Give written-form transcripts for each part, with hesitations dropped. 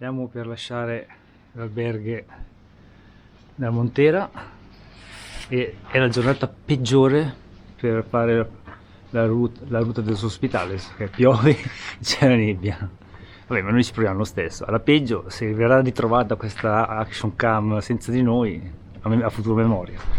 Stiamo per lasciare l'alberghe della Montera e è la giornata peggiore per fare la ruta del Hospitales, perché piove e c'è la nebbia. Vabbè, ma noi ci proviamo lo stesso. Alla peggio, se verrà ritrovata questa action cam senza di noi, a futuro memoria.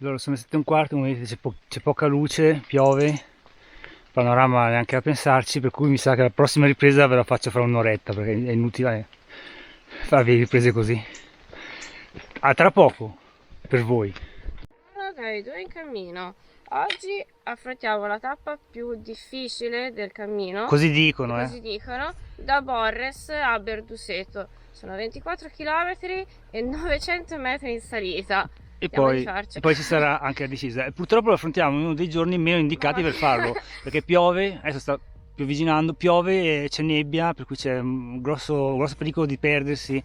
Allora, sono le 7:15, come vedete c'è poca luce, piove, panorama neanche a pensarci, per cui mi sa che la prossima ripresa ve la faccio fra un'oretta, perché è inutile farvi riprese così. A tra poco, per voi. Ok, due in cammino. Oggi affrontiamo la tappa più difficile del cammino. Così dicono, Così dicono, da Borres a Berduseto. Sono 24 km e 900 metri in salita. E poi ci sarà anche la discesa. E purtroppo lo affrontiamo in uno dei giorni meno indicati per farlo, perché piove, adesso sta piovigginando, piove e c'è nebbia, per cui c'è un grosso pericolo di perdersi.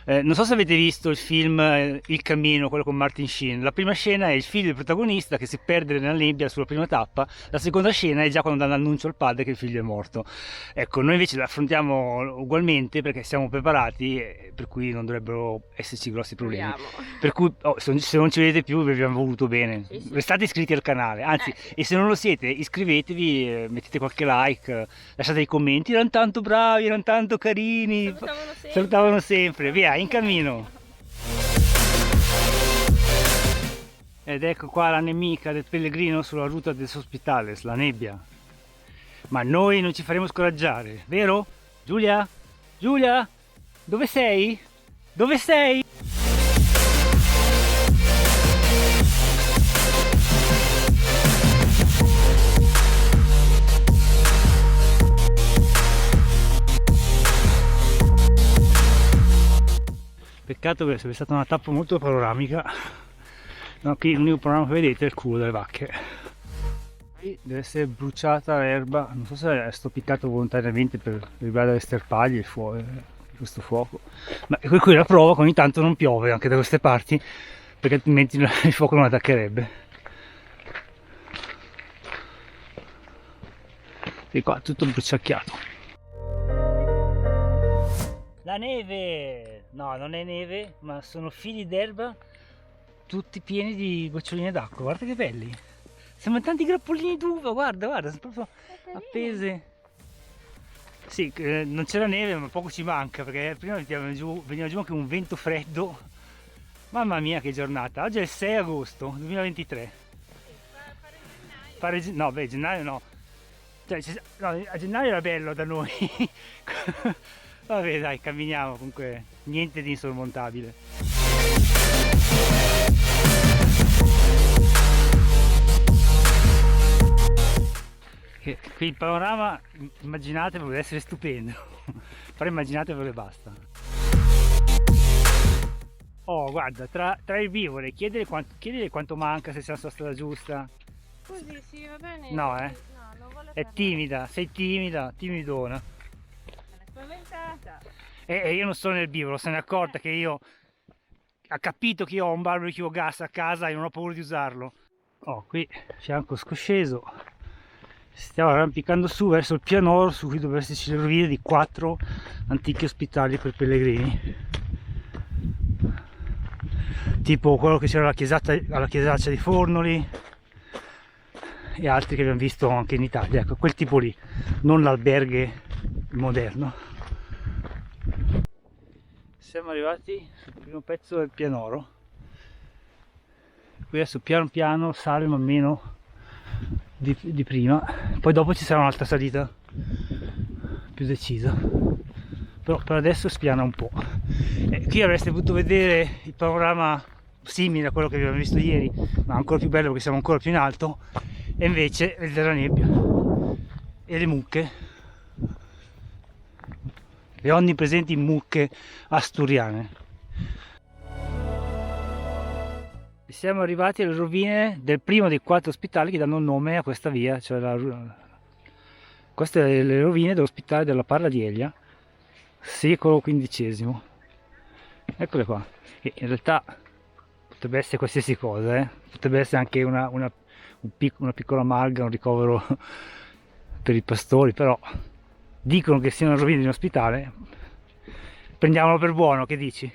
Non so se avete visto il film Il Cammino, quello con Martin Sheen. La prima scena è il figlio del protagonista che si perde nella nebbia sulla prima tappa, la seconda scena è già quando dà l'annuncio al padre che il figlio è morto. Ecco, noi invece la affrontiamo ugualmente perché siamo preparati, per cui non dovrebbero esserci grossi problemi. Per cui se non ci vedete più vi abbiamo voluto bene. Sì. Restate iscritti al canale, anzi, e se non lo siete iscrivetevi, mettete qualche like, lasciate dei commenti, erano tanto bravi, erano tanto carini, salutavano sempre, via, in cammino. Ed ecco qua la nemica del pellegrino sulla ruta del Hospitales, la nebbia. Ma noi non ci faremo scoraggiare, vero? Giulia? Giulia? Dove sei? Dove sei? Peccato che sarebbe stata una tappa molto panoramica. No, qui l'unico panorama che vedete è il culo delle vacche. Qui deve essere bruciata l'erba, non so se è stoppicato volontariamente per liberare dalle sterpaglie questo fuoco. Ma qui la prova che ogni tanto non piove anche da queste parti, perché altrimenti il fuoco non attaccherebbe. E qua tutto bruciacchiato. La neve! No, non è neve, ma sono fili d'erba tutti pieni di goccioline d'acqua. Guarda che belli! Sembrano tanti grappolini d'uva, guarda, sono proprio appese. Sì, non c'è la neve, ma poco ci manca, perché prima veniva giù anche un vento freddo. Mamma mia che giornata! Oggi è il 6 agosto 2023. No, beh, gennaio no. Cioè, no, a gennaio era bello da noi. Vabbè dai, camminiamo, comunque niente di insormontabile. Qui il panorama, immaginatevelo, deve essere stupendo. Però immaginatevelo e basta. Oh guarda, tra erbivore, chiedere quanto manca, se siamo sulla strada giusta. Così sì, va bene. No, No, non vuole è timida, sei timidona. Spaventata. E io non sono erbivoro, se ne è accorta che io ha capito che io ho un barbecue gas a casa e non ho paura di usarlo. Oh, qui fianco scosceso, stiamo arrampicando su verso il pianoro su cui dovrebbe esserci le rovine di 4 antichi ospitali per pellegrini, tipo quello che c'era alla chiesaccia di Fornoli e altri che abbiamo visto anche in Italia, ecco, quel tipo lì, non l'alberghe moderno. Siamo arrivati sul primo pezzo del pianoro. Qui adesso piano piano sale man meno di prima, poi dopo ci sarà un'altra salita più decisa, però per adesso spiana un po'. Qui avreste potuto vedere il panorama simile a quello che abbiamo visto ieri, ma ancora più bello perché siamo ancora più in alto, e invece è della nebbia e le mucche, le onnipresenti mucche asturiane. Siamo arrivati alle rovine del primo dei 4 ospitali che danno nome a questa via, cioè queste sono le rovine dell'ospitale della Parla di Elia, secolo XV. Eccole qua, che in realtà potrebbe essere qualsiasi cosa, potrebbe essere anche una piccola malga, un ricovero per i pastori, però dicono che siano rovine di un ospitale, prendiamolo per buono, che dici?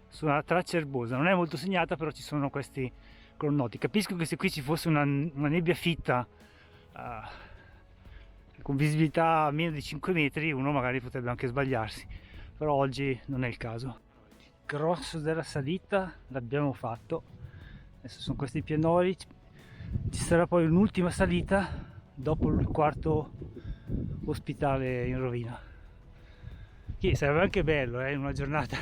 Su una traccia erbosa, non è molto segnata, però ci sono questi colonnoti. Capisco che se qui ci fosse una nebbia fitta con visibilità a meno di 5 metri, uno magari potrebbe anche sbagliarsi, però oggi non è il caso. Il grosso della salita l'abbiamo fatto, adesso sono questi pianori, ci sarà poi un'ultima salita dopo il quarto ospitale in rovina, che sarebbe anche bello in una giornata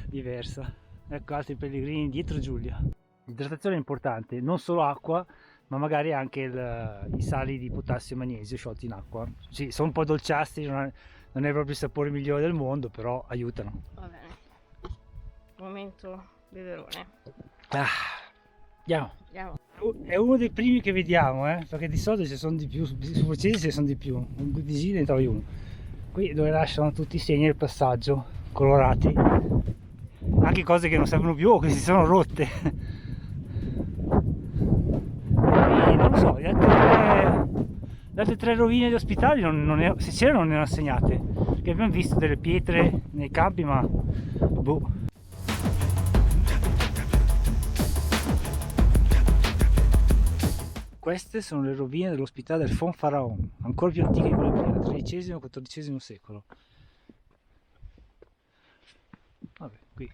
diversa. Ecco altri pellegrini dietro Giulia. L'idratazione è importante, non solo acqua, ma magari anche i sali di potassio e magnesio sciolti in acqua. Sì, sono un po' dolciastri, non è proprio il sapore migliore del mondo, però aiutano. Va bene. Momento beverone. Andiamo. Andiamo. È uno dei primi che vediamo, perché di solito ci sono di più, su francesi ci sono di più, un di ne trovi uno. Qui dove lasciano tutti i segni del passaggio, colorati, anche cose che non servono più o che si sono rotte. E non lo so, le altre tre rovine di ospitali se c'erano non ne erano segnate, perché abbiamo visto delle pietre nei campi, ma boh. Queste sono le rovine dell'ospitale del Font Pharaon, ancora più antiche di quelle prima, XIII e XIV secolo. Vabbè, qui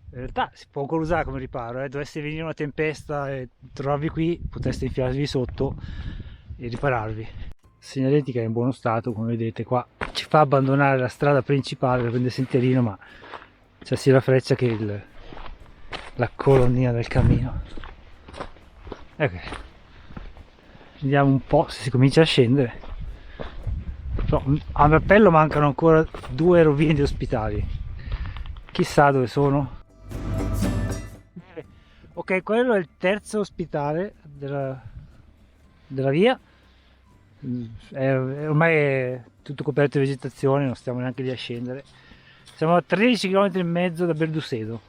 in realtà si può ancora usare come riparo, dovesse venire una tempesta e trovarvi qui, potreste infilarvi sotto e ripararvi. Segnaletica è in buono stato, come vedete qua ci fa abbandonare la strada principale, prende sentierino, ma c'è sia la freccia che la colonnina del cammino. Ok, vediamo un po' se si comincia a scendere. A Mappello mancano ancora 2 rovine di ospitali, chissà dove sono. Ok, quello è il terzo ospitale della via, ormai è tutto coperto di vegetazione, non stiamo neanche lì a scendere. Siamo a 13 km e mezzo da Berduseto.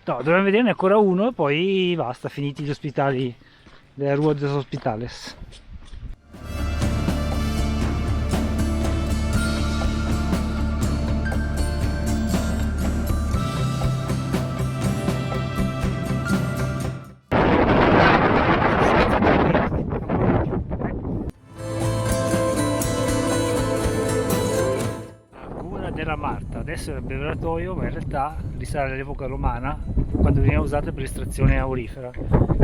No, dovremmo vederne ancora uno e poi basta, finiti gli ospitali della Rua dos Hospitales. Della Marta, adesso è il beveratoio, ma in realtà risale all'epoca romana, quando veniva usata per l'estrazione aurifera. Non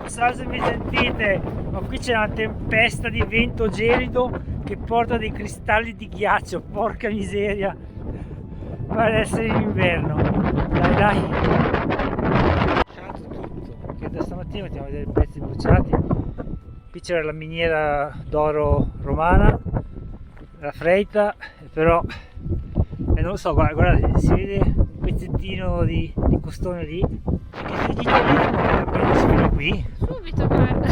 so se mi sentite, ma qui c'è una tempesta di vento gelido che porta dei cristalli di ghiaccio, porca miseria! Pare essere in inverno. Dai. Bruciato tutto, che da stamattina mettiamo a vedere i pezzi bruciati. Qui c'era la miniera d'oro romana, la Freita, però non lo so, guardate, si vede un pezzettino di costone lì. Che gli italiani a prendersi fino qui. Subito, guarda.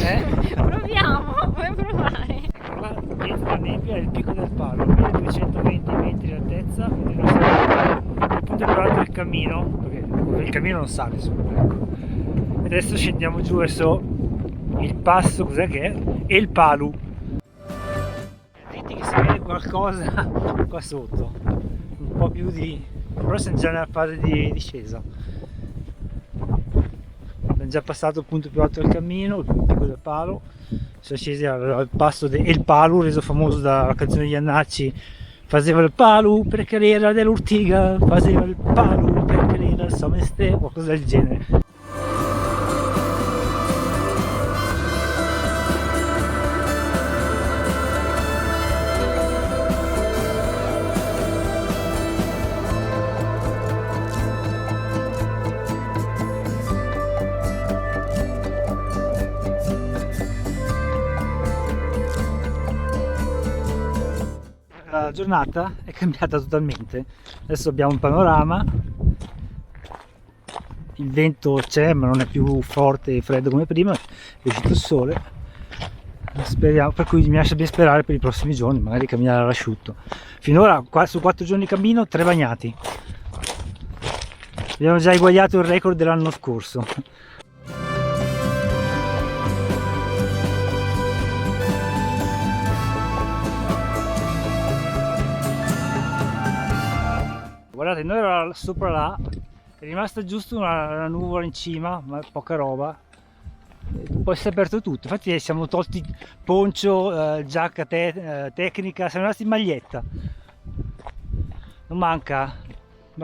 Proviamo, vuoi provare? Qua dietro la nebbia è il picco del Palo, 1220 metri di altezza, e noi siamo il punto più alto del cammino, perché il cammino non sale su, ecco. E adesso scendiamo giù verso il passo, cos'è che è? E il Palu. Senti che si vede qualcosa qua sotto, un po' più di... però siamo già nella fase di discesa. Abbiamo già passato il punto più alto del cammino, il picco del Palo. Siamo scesi al passo del Palu, reso famoso dalla canzone di Iannacci. Faceva il Palu perché era dell'Urtiga, faceva il Palu perché era il Someste, o qualcosa del genere. La giornata è cambiata totalmente, adesso abbiamo un panorama, il vento c'è ma non è più forte e freddo come prima, è uscito il sole, speriamo, per cui mi lascia ben sperare per i prossimi giorni, magari camminare all'asciutto. Finora su 4 giorni di cammino 3 bagnati, abbiamo già eguagliato il record dell'anno scorso. Guardate, noi eravamo sopra là, è rimasta giusto una nuvola in cima, ma poca roba, e poi si è aperto tutto. Infatti siamo tolti poncio, giacca tecnica, siamo rimasti in maglietta. Non manca,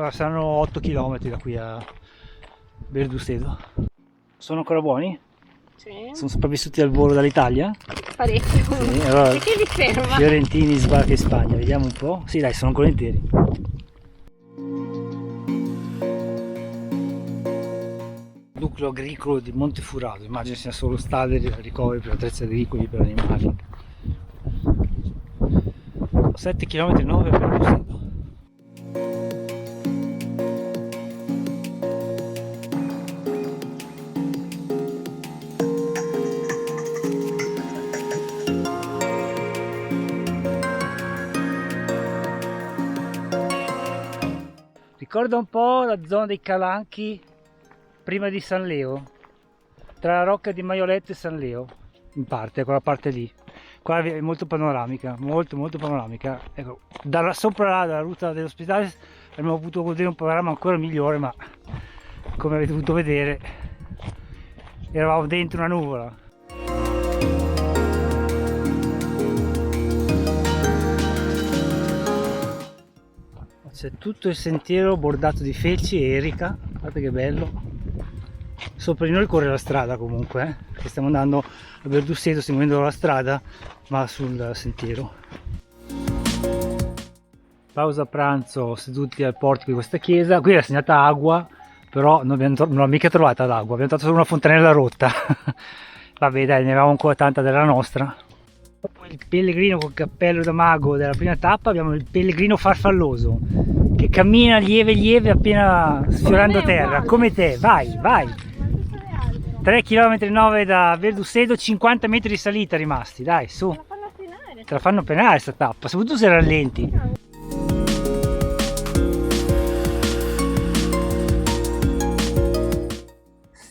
saranno 8 km da qui a Verdusseto. Sono ancora buoni? Sì. Sono sopravvissuti al volo dall'Italia? Parecchio. Sì, allora, Perché li ferma? Fiorentini, sbarca in Spagna, vediamo un po'. Sì dai, sono ancora interi. Nucleo agricolo di Montefurado, immagino sia solo stalle, ricoveri per attrezzi agricoli per animali. 7 km e 9 per Verdusseto. Ricorda un po' la zona dei Calanchi prima di San Leo, tra la rocca di Maioletto e San Leo, in parte, quella parte lì. Qua è molto panoramica, molto panoramica. Ecco, sopra là, dalla ruta dell'ospedale abbiamo potuto godere un panorama ancora migliore, ma come avete potuto vedere eravamo dentro una nuvola. C'è tutto il sentiero bordato di felci e erica, guardate che bello. Sopra di noi corre la strada comunque, perché stiamo andando a Verdusseto, stiamo venendo la strada, ma sul sentiero. Pausa pranzo seduti al portico di questa chiesa, qui era segnata acqua, però non l'ho mica trovata l'acqua, abbiamo trovato solo una fontanella rotta. Vabbè dai, ne avevamo ancora tanta della nostra. Dopo il pellegrino col cappello da mago della prima tappa abbiamo il pellegrino farfalloso che cammina lieve appena sfiorando terra, come te, vai! 3 km e 9 da Verdusseto, 50 metri di salita rimasti, dai su! Te la fanno penare questa tappa, soprattutto se rallenti.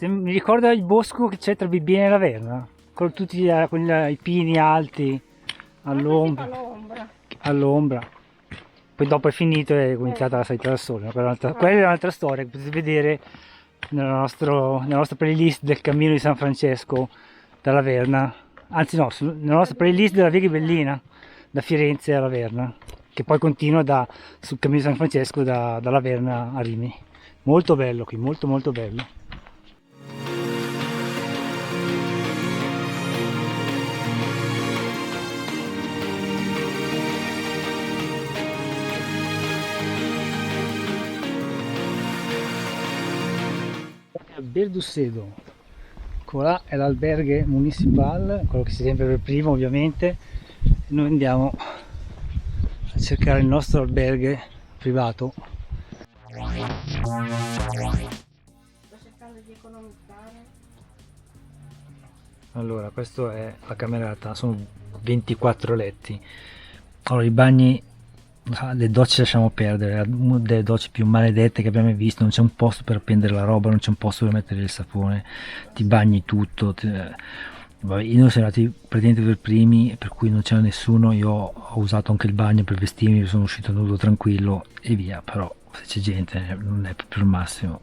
Mi ricorda il bosco che c'è tra Bibbiena e Laverna, con tutti i pini alti all'ombra. Poi dopo è finito e è cominciata la salita del sole. Quella è un'altra storia che potete vedere nella nostra playlist del cammino di San Francesco da Laverna, anzi no, nella nostra playlist della Via Ghibellina da Firenze a Laverna, che poi continua sul cammino di San Francesco da Laverna a Rimini. Molto bello qui, molto bello. Verdusseto, qua è l'alberghe municipal, quello che si sempre per primo ovviamente. Noi andiamo a cercare il nostro alberghe privato. Sto cercando di economizzare. Allora, questa è la camerata, sono 24 letti. Allora, i bagni, le docce lasciamo perdere, una delle docce più maledette che abbiamo mai visto, non c'è un posto per appendere la roba, non c'è un posto per mettere il sapone, ti bagni tutto. Vabbè, noi siamo andati praticamente per primi, per cui non c'era nessuno, io ho usato anche il bagno per vestirmi, sono uscito nudo tranquillo e via, però se c'è gente non è proprio il massimo.